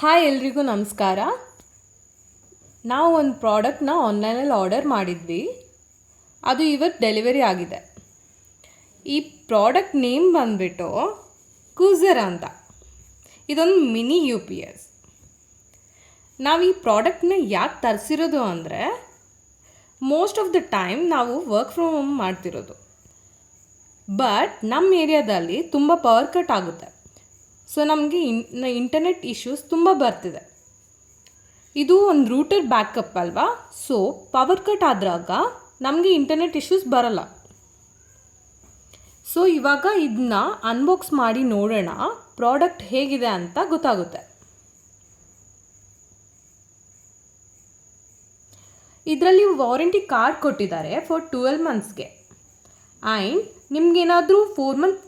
Hi ಎಲ್ರಿಗೂ ನಮಸ್ಕಾರ. ನಾವು ಒಂದು ಪ್ರಾಡಕ್ಟ್ನ ಆನ್ಲೈನಲ್ಲಿ ಆರ್ಡರ್ ಮಾಡಿದ್ವಿ. ಅದು ಇವತ್ತು ಡೆಲಿವರಿ ಆಗಿದೆ. ಈ ಪ್ರಾಡಕ್ಟ್ ನೇಮ್ ಬಂದುಬಿಟ್ಟು ಕೂಸರ್ ಅಂತ. ಇದೊಂದು ಮಿನಿ UPS. ನಾವು ಈ ಪ್ರಾಡಕ್ಟ್ನ ಯಾಕೆ ತರಿಸಿರೋದು ಅಂದರೆ, ಮೋಸ್ಟ್ ಆಫ್ ದ ಟೈಮ್ ನಾವು ವರ್ಕ್ ಫ್ರಮ್ ಹೋಮ್ ಮಾಡ್ತಿರೋದು. ಬಟ್ ನಮ್ಮ ಏರಿಯಾದಲ್ಲಿ ತುಂಬ ಪವರ್ ಕಟ್ ಆಗುತ್ತೆ. ಸೊ ನಮಗೆ ಇಂಟರ್ನೆಟ್ ಇಶ್ಯೂಸ್ ತುಂಬ ಬರ್ತಿದೆ. ಇದು ಒಂದು ರೂಟರ್ ಬ್ಯಾಕಪ್ ಅಲ್ವಾ, ಸೊ ಪವರ್ ಕಟ್ ಆದಾಗ ನಮಗೆ ಇಂಟರ್ನೆಟ್ ಇಶ್ಯೂಸ್ ಬರಲ್ಲ. ಸೊ ಇವಾಗ ಇದನ್ನ ಅನ್ಬಾಕ್ಸ್ ಮಾಡಿ ನೋಡೋಣ, ಪ್ರಾಡಕ್ಟ್ ಹೇಗಿದೆ ಅಂತ ಗೊತ್ತಾಗುತ್ತೆ. ಇದರಲ್ಲಿ ವಾರಂಟಿ ಕಾರ್ಡ್ ಕೊಟ್ಟಿದ್ದಾರೆ ಫಾರ್ 12 ಮಂತ್ಸ್ಗೆ. ಆ್ಯಂಡ್ ನಿಮಗೇನಾದರೂ 4 ಮಂತ್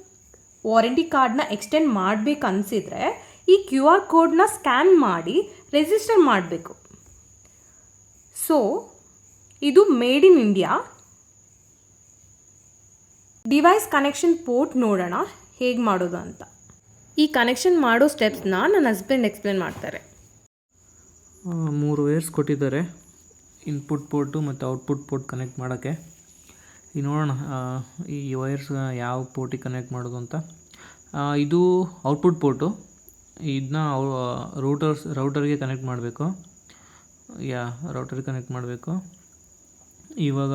ವಾರಂಟಿ ಕಾರ್ಡ್ನ ಎಕ್ಸ್ಟೆಂಡ್ ಮಾಡಬೇಕು ಅನಿಸಿದರೆ ಈ QR ಕೋಡ್ನ ಸ್ಕ್ಯಾನ್ ಮಾಡಿ ರಿಜಿಸ್ಟರ್ ಮಾಡಬೇಕು. ಸೊ ಇದು made in India. Device connection port ನೋಡೋಣ ಹೇಗೆ ಮಾಡೋದು ಅಂತ. ಈ ಕನೆಕ್ಷನ್ ಮಾಡೋ ಸ್ಟೆಪ್ಸ್ನ ನನ್ನ ಹಸ್ಬೆಂಡ್ ಎಕ್ಸ್ಪ್ಲೇನ್ ಮಾಡ್ತಾರೆ. 3 ವೈರ್ಸ್ ಕೊಟ್ಟಿದ್ದಾರೆ, ಇನ್ಪುಟ್ ಪೋರ್ಟು ಮತ್ತು ಔಟ್ಪುಟ್ ಪೋರ್ಟ್ ಕನೆಕ್ಟ್ ಮಾಡೋಕ್ಕೆ. ಈಗ ನೋಡೋಣ ಈ ವೈರ್ಸ್ ಯಾವ ಪೋರ್ಟಿಗೆ ಕನೆಕ್ಟ್ ಮಾಡೋದು ಅಂತ. ಇದು ಔಟ್ಪುಟ್ ಪೋರ್ಟು. ಇದನ್ನ ರೌಟರ್ಗೆ ಕನೆಕ್ಟ್ ಮಾಡಬೇಕು. ರೌಟರ್ಗೆ ಕನೆಕ್ಟ್ ಮಾಡಬೇಕು. ಇವಾಗ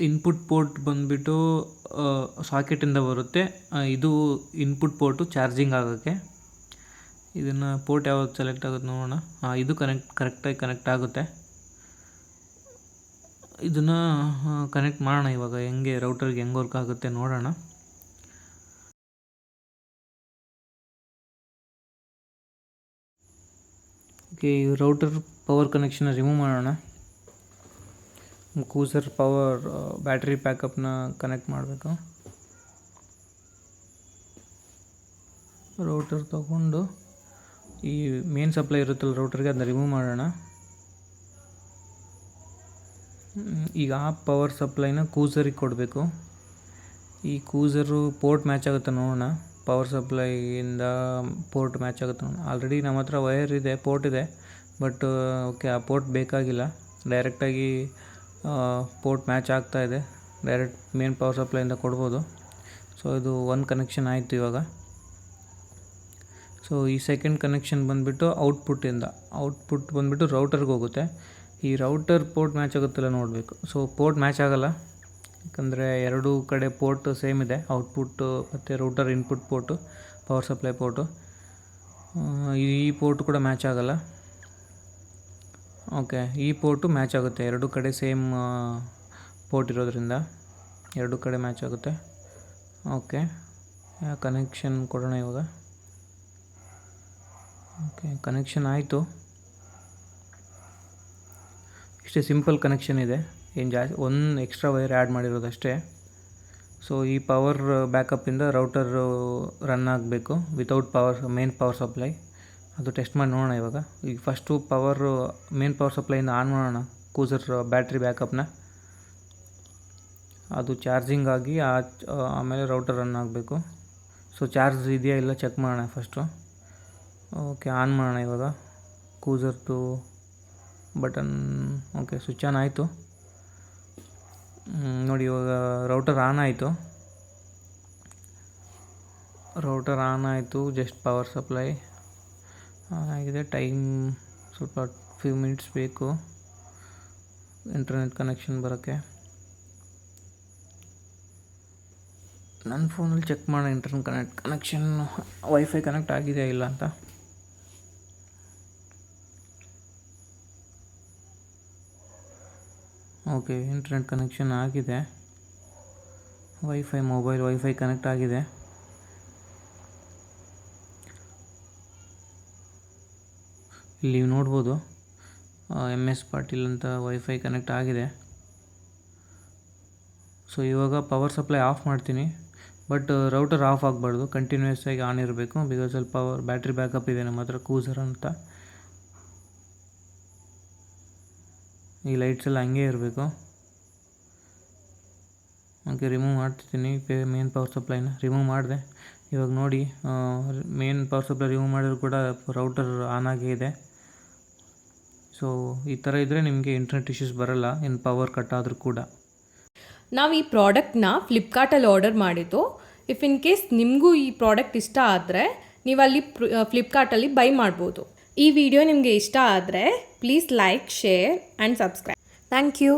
ಇನ್ಪುಟ್ ಪೋರ್ಟ್ ಬಂದುಬಿಟ್ಟು ಸಾಕೆಟಿಂದ ಬರುತ್ತೆ. ಇದು ಇನ್ಪುಟ್ ಪೋರ್ಟು ಚಾರ್ಜಿಂಗ್ ಆಗೋಕ್ಕೆ. ಇದನ್ನು ಪೋರ್ಟ್ ಯಾವ್ದು ಸೆಲೆಕ್ಟ್ ಆಗುತ್ತೆ ನೋಡೋಣ. ಇದು ಕರೆಕ್ಟಾಗಿ ಕನೆಕ್ಟ್ ಆಗುತ್ತೆ. ಇದನ್ನು ಕನೆಕ್ಟ್ ಮಾಡೋಣ. ಇವಾಗ ರೌಟರ್ಗೆ ಹೆಂಗೆ ವರ್ಕ್ ಆಗುತ್ತೆ ನೋಡೋಣ. ಓಕೆ, ರೌಟರ್ ಪವರ್ ಕನೆಕ್ಷನ್ನ ರಿಮೂವ್ ಮಾಡೋಣ. ಕೂಸರ್ ಪವರ್ ಬ್ಯಾಟ್ರಿ ಬ್ಯಾಕಪ್ನ ಕನೆಕ್ಟ್ ಮಾಡಬೇಕು. ರೌಟರ್ ತಗೊಂಡು ಈ ಮೇನ್ ಸಪ್ಲೈ ಇರುತ್ತಲ್ಲ ರೌಟರ್ಗೆ, ಅದನ್ನ ರಿಮೂವ್ ಮಾಡೋಣ. ಈಗ ಆ ಪವರ್ ಸಪ್ಲೈನ ಕೂಸರಿಗೆ ಕೊಡಬೇಕು. ಈ ಕೂಸರು ಪೋರ್ಟ್ ಮ್ಯಾಚ್ ಆಗುತ್ತೆ ನೋಡೋಣ. ಪವರ್ ಸಪ್ಲೈಯಿಂದ ಪೋರ್ಟ್ ಮ್ಯಾಚ್ ಆಗುತ್ತೆ ನೋಡೋಣ. ಆಲ್ರೆಡಿ ನಮ್ಮ ಹತ್ರ ವೈರ್ ಇದೆ, ಪೋರ್ಟ್ ಇದೆ, ಬಟ್ ಓಕೆ ಆ ಪೋರ್ಟ್ ಬೇಕಾಗಿಲ್ಲ. ಡೈರೆಕ್ಟಾಗಿ ಪೋರ್ಟ್ ಮ್ಯಾಚ್ ಆಗ್ತಾಯಿದೆ. ಡೈರೆಕ್ಟ್ ಮೇನ್ ಪವರ್ ಸಪ್ಲೈಯಿಂದ ಕೊಡ್ಬೋದು. ಸೊ ಇದು ಒಂದು ಕನೆಕ್ಷನ್ ಆಯಿತು ಇವಾಗ. ಸೊ ಈ ಸೆಕೆಂಡ್ ಕನೆಕ್ಷನ್ ಬಂದುಬಿಟ್ಟು ಔಟ್ಪುಟ್ ಬಂದುಬಿಟ್ಟು ರೌಟರ್ಗೆ ಹೋಗುತ್ತೆ. ಈ ರೌಟರ್ ಪೋರ್ಟ್ ಮ್ಯಾಚ್ ಆಗುತ್ತಲ್ಲ ನೋಡಬೇಕು. ಸೊ ಪೋರ್ಟ್ ಮ್ಯಾಚ್ ಆಗೋಲ್ಲ, ಯಾಕಂದರೆ ಎರಡೂ ಕಡೆ ಪೋರ್ಟ್ ಸೇಮ್ ಇದೆ. ಔಟ್ಪುಟ್ಟು ಮತ್ತು router input port, power supply port. ಈ ಪೋರ್ಟ್ ಕೂಡ ಮ್ಯಾಚ್ ಆಗೋಲ್ಲ. ಓಕೆ, ಈ ಪೋರ್ಟು ಮ್ಯಾಚ್ ಆಗುತ್ತೆ. ಎರಡೂ ಕಡೆ ಸೇಮ್ ಪೋರ್ಟ್ ಇರೋದ್ರಿಂದ ಎರಡೂ ಕಡೆ ಮ್ಯಾಚ್ ಆಗುತ್ತೆ. ಓಕೆ, ಕನೆಕ್ಷನ್ ಕೊಡೋಣ ಇವಾಗ. ಓಕೆ, ಕನೆಕ್ಷನ್ ಆಯಿತು. ಇಷ್ಟೇ ಸಿಂಪಲ್ ಕನೆಕ್ಷನ್ ಇದೆ. ಏನು ಜಾಸ್ತಿ ಒಂದು ಎಕ್ಸ್ಟ್ರಾ ವೈರ್ ಆ್ಯಡ್ ಮಾಡಿರೋದಷ್ಟೇ. ಸೊ ಈ ಪವರ್ ಬ್ಯಾಕಪ್ಪಿಂದ ರೌಟರು ರನ್ ಆಗಬೇಕು ವಿತೌಟ್ ಮೇನ್ ಪವರ್ ಸಪ್ಲೈ. ಅದು ಟೆಸ್ಟ್ ಮಾಡಿ ನೋಡೋಣ ಇವಾಗ. ಈಗ ಫಸ್ಟು ಮೇನ್ ಪವರ್ ಸಪ್ಲೈಯಿಂದ ಆನ್ ಮಾಡೋಣ ಕೂಸರ್ ಬ್ಯಾಟ್ರಿ ಬ್ಯಾಕಪ್ನ. ಅದು ಚಾರ್ಜಿಂಗ್ ಆಗಿ ಆಮೇಲೆ ರೌಟರ್ ರನ್ ಆಗಬೇಕು. ಸೊ ಚಾರ್ಜ್ ಇದೆಯಾ ಇಲ್ಲ ಚೆಕ್ ಮಾಡೋಣ ಫಸ್ಟು. ಓಕೆ, ಆನ್ ಮಾಡೋಣ ಇವಾಗ ಕೂಸರ್ದು ಬಟನ್. ಓಕೆ, ಸ್ವಿಚ್ ಆನ್ ಆಯಿತು ನೋಡಿ. ಇವಾಗ ರೌಟರ್ ಆನ್ ಆಯಿತು. ಜಸ್ಟ್ ಪವರ್ ಸಪ್ಲೈ ಆನ್ ಆಗಿದೆ. ಟೈಮ್ ಸ್ವಲ್ಪ ಫ್ಯೂ ಮಿನಿಟ್ಸ್ ಬೇಕು ಇಂಟರ್ನೆಟ್ ಕನೆಕ್ಷನ್ ಬರೋಕ್ಕೆ. ನನ್ನ ಫೋನಲ್ಲಿ ಚೆಕ್ ಮಾಡೋಣ ಇಂಟರ್ನೆಟ್ ಕನೆಕ್ಷನ್ ವೈಫೈ ಕನೆಕ್ಟ್ ಆಗಿದೆಯಾ ಇಲ್ಲ ಅಂತ. ಓಕೆ, ಇಂಟರ್ನೆಟ್ ಕನೆಕ್ಷನ್ ಆಗಿದೆ. ಮೊಬೈಲ್ ವೈಫೈ ಕನೆಕ್ಟ್ ಆಗಿದೆ. ಇಲ್ಲಿ ನೀವು ನೋಡ್ಬೋದು MS ಪಾಟೀಲ್ ಅಂತ ವೈಫೈ ಕನೆಕ್ಟ್ ಆಗಿದೆ. ಸೊ ಇವಾಗ ಪವರ್ ಸಪ್ಲೈ ಆಫ್ ಮಾಡ್ತೀನಿ. ಬಟ್ ರೌಟರ್ ಆಫ್ ಆಗಬಾರ್ದು, ಕಂಟಿನ್ಯೂಸ್ ಆಗಿ ಆನ್ ಇರಬೇಕು. ಬಿಕಾಸ್ ಅಲ್ಲಿ ಬ್ಯಾಟ್ರಿ ಬ್ಯಾಕಪ್ ಇದೆ ನಮ್ಮ ಹತ್ರ ಕೂಸರ್ ಅಂತ. ಈ ಲೈಟ್ಸ್ ಎಲ್ಲ ಹಂಗೆ ಇರಬೇಕು. ಓಕೆ, ರಿಮೂವ್ ಮಾಡ್ತಿದ್ದೀನಿ ಮೇನ್ ಪವರ್ ಸಪ್ಲೈನ ರಿಮೂವ್ ಮಾಡಿದೆ. ಇವಾಗ ನೋಡಿ ಮೇನ್ ಪವರ್ ಸಪ್ಲೈ ರಿಮೂವ್ ಮಾಡಿದ್ರು ಕೂಡ ರೌಟರ್ ಆನ್ ಆಗೇ ಇದೆ. ಸೊ ಈ ಥರ ಇದ್ದರೆ ನಿಮಗೆ ಇಂಟರ್ನೆಟ್ ಇಶ್ಯೂಸ್ ಬರೋಲ್ಲ ಇನ್ನು ಪವರ್ ಕಟ್ ಆದರೂ ಕೂಡ. ನಾವು ಈ ಪ್ರಾಡಕ್ಟ್ನ ಫ್ಲಿಪ್ಕಾರ್ಟಲ್ಲಿ ಆರ್ಡರ್ ಮಾಡಿದ್ದು. ಇಫ್ ಇನ್ ಕೇಸ್ ನಿಮಗೂ ಈ ಪ್ರಾಡಕ್ಟ್ ಇಷ್ಟ ಆದರೆ ನೀವು ಅಲ್ಲಿ ಫ್ಲಿಪ್ಕಾರ್ಟಲ್ಲಿ ಬೈ ಮಾಡ್ಬೋದು. ಈ ವಿಡಿಯೋ ನಿಮಗೆ ಇಷ್ಟ ಆದರೆ please like, share and subscribe. Thank you.